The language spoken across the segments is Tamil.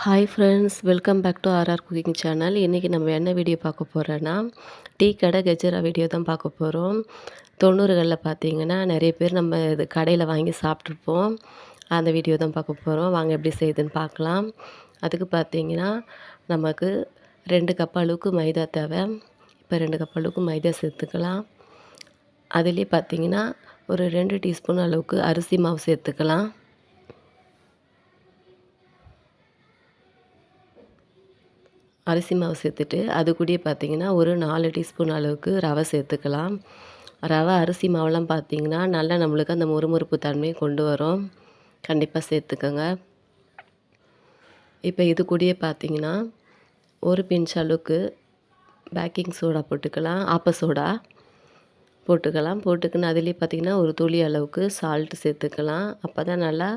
Hi friends, welcome back to RR cooking channel. இன்றைக்கி நம்ம என்ன வீடியோ பார்க்க போகிறோன்னா, டீ கடை கெஜ்ஜரா வீடியோ தான் பார்க்க போகிறோம். 90களில் பார்த்தீங்கன்னா நிறைய பேர் நம்ம இது கடையில் வாங்கி சாப்பிட்ருப்போம். அந்த வீடியோ தான் பார்க்க போகிறோம். வாங்க எப்படி செய்யுதுன்னு பார்க்கலாம். அதுக்கு பார்த்தீங்கன்னா நமக்கு 2 கப் அளவுக்கு மைதா தேவை. இப்போ 2 கப் அளவுக்கு மைதா சேர்த்துக்கலாம். அதுலேயே பார்த்தீங்கன்னா ஒரு 2 டீஸ்பூன் அளவுக்கு அரிசி மாவு சேர்த்துக்கலாம். அரிசி மாவு சேர்த்துட்டு அது கூடயே பார்த்தீங்கன்னா ஒரு 4 டீஸ்பூன் அளவுக்கு ரவை சேர்த்துக்கலாம். ரவை அரிசி மாவுலாம் பார்த்தீங்கன்னா நல்லா நம்மளுக்கு அந்த மொறுமொறுப்பு தன்மையை கொண்டு வரும். கண்டிப்பாக சேர்த்துக்கோங்க. இப்போ இது கூடயே பார்த்தீங்கன்னா ஒரு பிஞ்ச் அளவுக்கு பேக்கிங் சோடா போட்டுக்கலாம். ஆப்ப சோடா போட்டுக்கலாம். போட்டுக்கின்னு அதுலேயே பார்த்தீங்கன்னா ஒரு துளி அளவுக்கு சால்ட்டு சேர்த்துக்கலாம். அப்போ தான் நல்லா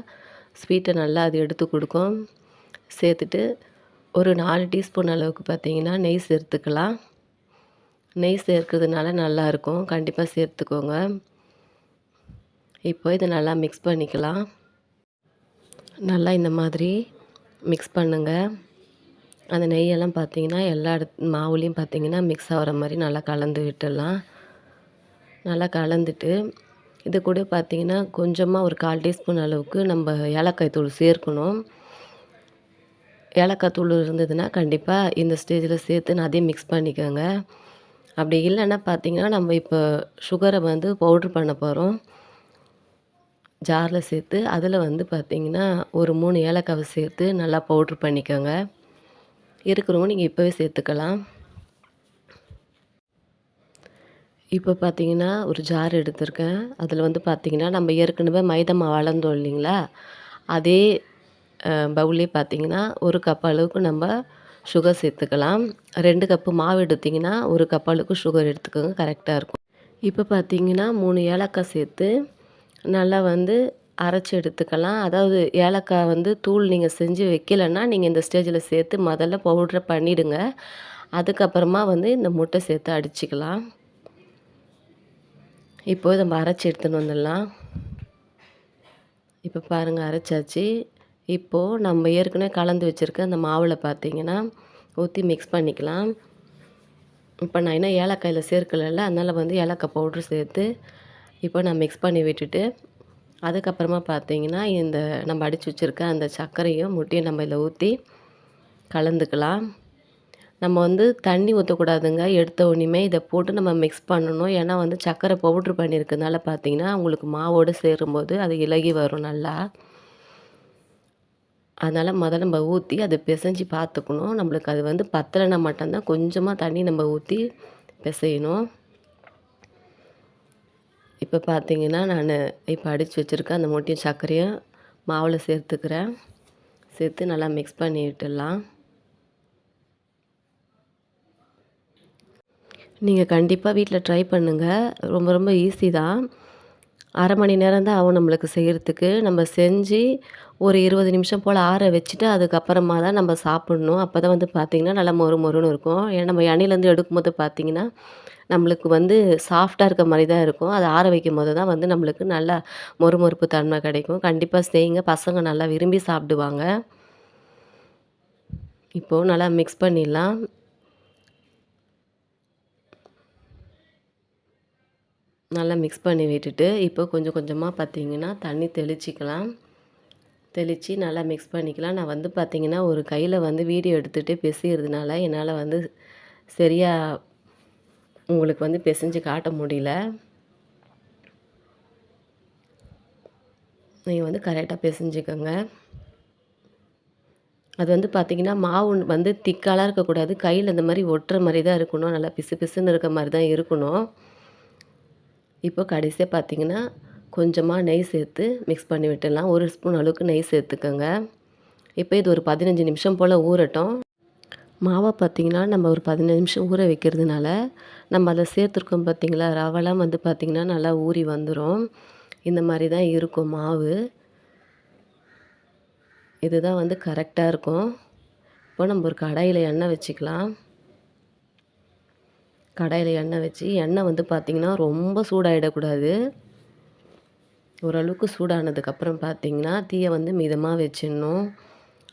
ஸ்வீட்டை நல்லா அது எடுத்து கொடுக்கும். சேர்த்துட்டு ஒரு 4 டீஸ்பூன் அளவுக்கு பார்த்தீங்கன்னா நெய் சேர்த்துக்கலாம். நெய் சேர்க்கிறதுனால நல்லாயிருக்கும். கண்டிப்பாக சேர்த்துக்கோங்க. இப்போ இதை நல்லா மிக்ஸ் பண்ணிக்கலாம். நல்லா இந்த மாதிரி மிக்ஸ் பண்ணுங்கள். அந்த நெய்யெல்லாம் பார்த்தீங்கன்னா எல்லா மாவுலேயும் பார்த்தீங்கன்னா மிக்ஸ் ஆகிற மாதிரி நல்லா கலந்து விட்டுடலாம். நல்லா கலந்துட்டு இது கூட பார்த்தீங்கன்னா கொஞ்சமாக ஒரு 1/4 டீஸ்பூன் அளவுக்கு நம்ம ஏலக்காய் தூள் சேர்க்கணும். ஏலக்காய் தூள் இருந்ததுன்னா கண்டிப்பாக இந்த ஸ்டேஜில் சேர்த்து அதையும் மிக்ஸ் பண்ணிக்கோங்க. அப்படி இல்லைன்னா பார்த்தீங்கன்னா நம்ம இப்போ சுகரை வந்து பவுட்ரு பண்ண போகிறோம். ஜாரில் சேர்த்து அதில் வந்து பார்த்திங்கன்னா ஒரு 3 ஏலக்காவை சேர்த்து நல்லா பவுட்ரு பண்ணிக்கோங்க. இருக்கிறவங்க நீங்கள் இப்போவே சேர்த்துக்கலாம். இப்போ பார்த்தீங்கன்னா ஒரு ஜார் எடுத்திருக்கேன். அதில் வந்து பார்த்திங்கன்னா நம்ம ஏற்கனவே மைதா மாவு அளந்தோம் இல்லைங்களா, அதே பவுல்லே பார்த்தீங்கன்னா ஒரு கப் அளவுக்கு நம்ம சுகர் சேர்த்துக்கலாம். 2 கப்பு மாவு எடுத்திங்கன்னா 1 கப் அளவுக்கு சுகர் எடுத்துக்கோங்க, கரெக்டாக இருக்கும். இப்போ பார்த்தீங்கன்னா 3 ஏலக்காய் சேர்த்து நல்லா வந்து அரைச்சி எடுத்துக்கலாம். அதாவது ஏலக்காய் வந்து தூள் நீங்கள் செஞ்சு வைக்கலைன்னா நீங்கள் இந்த ஸ்டேஜில் சேர்த்து முதல்ல பவுட்ரை பண்ணிவிடுங்க. அதுக்கப்புறமா வந்து இந்த முட்டை சேர்த்து அடிச்சுக்கலாம். இப்போது நம்ம அரைச்சி எடுத்துன்னு வந்துடலாம். இப்போ பாருங்கள் அரைச்சாச்சு. இப்போது நம்ம ஏற்கனவே கலந்து வச்சுருக்க அந்த மாவில் பார்த்தீங்கன்னா ஊற்றி மிக்ஸ் பண்ணிக்கலாம். இப்போ நான் இன்னும் ஏலக்காயில் சேர்க்கலைல்ல, அதனால் வந்து ஏலக்காய் பவுட்ரு சேர்த்து இப்போ நான் மிக்ஸ் பண்ணி விட்டுட்டு அதுக்கப்புறமா பார்த்தீங்கன்னா இந்த நம்ம அடித்து வச்சுருக்க அந்த சர்க்கரையும் முட்டையும் நம்ம இதில் ஊற்றி கலந்துக்கலாம். நம்ம வந்து தண்ணி ஊற்றக்கூடாதுங்க. எடுத்த உடனேயுமே இதை போட்டு நம்ம மிக்ஸ் பண்ணணும். ஏன்னா வந்து சர்க்கரை பவுட்ரு பண்ணியிருக்கிறதுனால பார்த்தீங்கன்னா உங்களுக்கு மாவோடு சேரும்போது அது இலகி வரும் நல்லா. அதனால் முதல்ல நம்ம ஊற்றி அதை பிசைஞ்சு பார்த்துக்கணும். நம்மளுக்கு அது வந்து பத்தலைனா மட்டும்தான் கொஞ்சமாக தண்ணி நம்ம ஊற்றி பிசையணும். இப்போ பார்த்தீங்கன்னா நான் இப்போ அடித்து வச்சுருக்கேன் அந்த முட்டையும் சர்க்கரையும் மாவில் சேர்த்துக்கிறேன். சேர்த்து நல்லா மிக்ஸ் பண்ணி விட்டுடலாம். நீங்கள் கண்டிப்பாக வீட்டில் ட்ரை பண்ணுங்கள். ரொம்ப ரொம்ப ஈஸி தான். 1/2 மணி நேரம் தான் ஆகும் நம்மளுக்கு செய்கிறதுக்கு. நம்ம செஞ்சு ஒரு 20 நிமிஷம் போல் ஆற வச்சுட்டு அதுக்கப்புறமா தான் நம்ம சாப்பிட்ணும். அப்போ தான் வந்து பார்த்திங்கன்னா நல்லா மொறு மொறுன்னு இருக்கும். ஏன்னா நம்ம எண்ணெயிலேருந்து எடுக்கும்போது பார்த்திங்கன்னா நம்மளுக்கு வந்து சாஃப்டாக இருக்க மாதிரி தான் இருக்கும். அதை ஆற வைக்கும்போது தான் வந்து நம்மளுக்கு நல்லா மொறுமொறுப்பு தன்மை கிடைக்கும். கண்டிப்பாக செய்யுங்க. பசங்க நல்லா விரும்பி சாப்பிடுவாங்க. இப்போது நல்லா மிக்ஸ் பண்ணிடலாம். நல்லா மிக்ஸ் பண்ணி விட்டுட்டு இப்போ கொஞ்சம் கொஞ்சமாக பார்த்தீங்கன்னா தண்ணி தெளிச்சிக்கலாம். தெளித்து நல்லா மிக்ஸ் பண்ணிக்கலாம். நான் வந்து பார்த்திங்கன்னா ஒரு கையில் வந்து வீடியோ எடுத்துகிட்டே பிசைகிறதுனால என்னால் வந்து சரியாக உங்களுக்கு வந்து பிசைஞ்சு காட்ட முடியல. நீங்கள் வந்து கரெக்டாக பிசைஞ்சுக்கோங்க. அது வந்து பார்த்திங்கன்னா மாவு வந்து திக்காலாம் இருக்கக்கூடாது. கையில் இந்த மாதிரி ஒட்டுற மாதிரி தான் இருக்கணும். நல்லா பிசு பிசுன்னு இருக்க மாதிரி தான் இருக்கணும். இப்போ கடைசியாக பார்த்தீங்கன்னா கொஞ்சமாக நெய் சேர்த்து மிக்ஸ் பண்ணி விட்டுடலாம். 1 ஸ்பூன் அளவுக்கு நெய் சேர்த்துக்கோங்க. இப்போ இது ஒரு 15 நிமிஷம் போல் ஊறட்டும். மாவை பார்த்திங்கன்னா நம்ம ஒரு 15 நிமிஷம் ஊற வைக்கிறதுனால நம்ம அதை சேர்த்துருக்கோம் பார்த்திங்களா, ரவெல்லாம் வந்து பார்த்திங்கன்னா நல்லா ஊறி வந்துடும். இந்த மாதிரி தான் இருக்கும் மாவு. இதுதான் வந்து கரெக்டாக இருக்கும். இப்போ நம்ம ஒரு கடாயில் எண்ணெய் வச்சுக்கலாம். கடாயில் எண்ணெய் வச்சு எண்ணெய் வந்து பார்த்திங்கன்னா ரொம்ப சூடாகிடக்கூடாது. ஓரளவுக்கு சூடானதுக்கப்புறம் பார்த்திங்கன்னா தீயை வந்து மிதமாக வச்சிடணும்.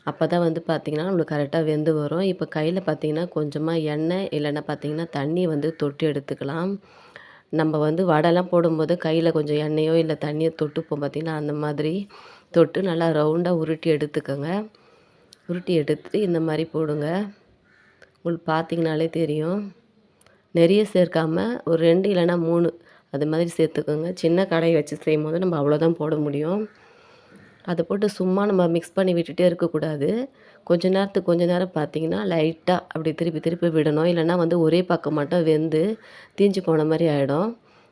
அப்போ தான் வந்து பார்த்திங்கன்னா நம்மளுக்கு கரெக்டாக வெந்து வரும். இப்போ கையில் பார்த்திங்கன்னா கொஞ்சமாக எண்ணெய் இல்லைன்னா பார்த்திங்கன்னா தண்ணி வந்து தொட்டு எடுத்துக்கலாம். நம்ம வந்து வடைலாம் போடும்போது கையில் கொஞ்சம் எண்ணெயோ இல்லை தண்ணியோ தொட்டுப்போம் பார்த்திங்கன்னா, அந்த மாதிரி தொட்டு நல்லா ரவுண்டாக உருட்டி எடுத்துக்கோங்க. உருட்டி எடுத்துட்டு இந்த மாதிரி போடுங்க. உங்களுக்கு பார்த்திங்கனாலே தெரியும். நிறைய சேர்க்காம ஒரு 2 இல்லைன்னா 3 அது மாதிரி சேர்த்துக்கோங்க. சின்ன கடாய் வச்சு செய்யும்போது நம்ம அவ்வளோதான் போட முடியும். அதை போட்டு சும்மா நம்ம மிக்ஸ் பண்ணி விட்டுட்டே இருக்கக்கூடாது. கொஞ்ச நேரம் பார்த்திங்கன்னா லைட்டாக அப்படி திருப்பி திருப்பி விடணும். இல்லைன்னா வந்து ஒரே பக்கம் மட்டும் வெந்து தீஞ்சு போன மாதிரி ஆகிடும்.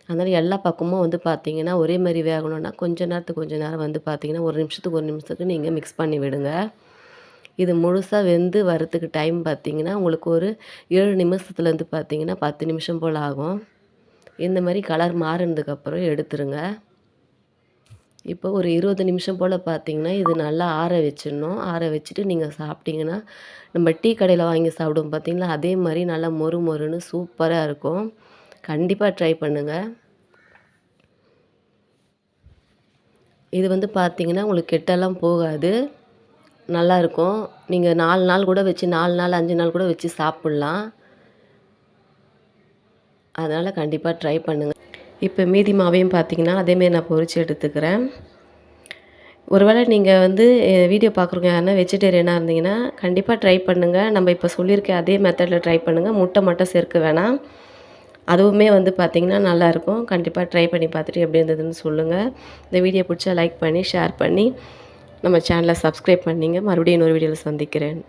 அதனால் எல்லா பக்கமும் வந்து பார்த்திங்கன்னா ஒரே மாதிரி வேகணும்னா கொஞ்ச நேரம் வந்து பார்த்திங்கன்னா 1 நிமிஷத்துக்கு நீங்கள் மிக்ஸ் பண்ணி விடுங்க. இது முழுசாக வெந்து வரத்துக்கு டைம் பார்த்திங்கன்னா உங்களுக்கு ஒரு 7 நிமிஷத்துலேருந்து பார்த்திங்கன்னா 10 நிமிஷம் போல் ஆகும். இந்த மாதிரி கலர் மாறினதுக்கப்புறம் எடுத்துருங்க. இப்போ ஒரு 20 நிமிஷம் போல் பார்த்திங்கன்னா இது நல்லா ஆற வச்சிடணும். ஆற வச்சுட்டு நீங்கள் சாப்பிட்டிங்கன்னா நம்ம டீ கடையில் வாங்கி சாப்பிடுவோம் பார்த்திங்களா, அதே மாதிரி நல்லா மொறு மொறுன்னு சூப்பராக இருக்கும். கண்டிப்பாக ட்ரை பண்ணுங்கள். இது வந்து பார்த்திங்கன்னா உங்களுக்கு கெட்டெல்லாம் போகாது, நல்லாயிருக்கும். நீங்கள் 4 நாள் கூட வச்சு 4 நாள் 5 நாள் கூட வச்சு சாப்பிட்லாம். அதனால் கண்டிப்பாக ட்ரை பண்ணுங்கள். இப்போ மீதி மாவையும் பார்த்திங்கன்னா அதேமாரி நான் பொரித்து எடுத்துக்கிறேன். ஒருவேளை நீங்கள் வந்து வீடியோ பார்க்குறவங்க யாருன்னா வெஜிடேரியனாக இருந்தீங்கன்னா கண்டிப்பாக ட்ரை பண்ணுங்கள். நம்ம இப்போ சொல்லியிருக்க அதே மெத்தடில் ட்ரை பண்ணுங்கள். முட்டை மட்டும் சேர்க்க வேணாம். அதுவுமே வந்து பார்த்திங்கன்னா நல்லாயிருக்கும். கண்டிப்பாக ட்ரை பண்ணி பார்த்துட்டு எப்படி இருந்ததுன்னு சொல்லுங்கள். இந்த வீடியோ பிடிச்சா லைக் பண்ணி ஷேர் பண்ணி நம்ம சேனலை சப்ஸ்கிரைப் பண்ணிங்க. மறுபடியும் இன்னொரு வீடியோவில் சந்திக்கிறேன்.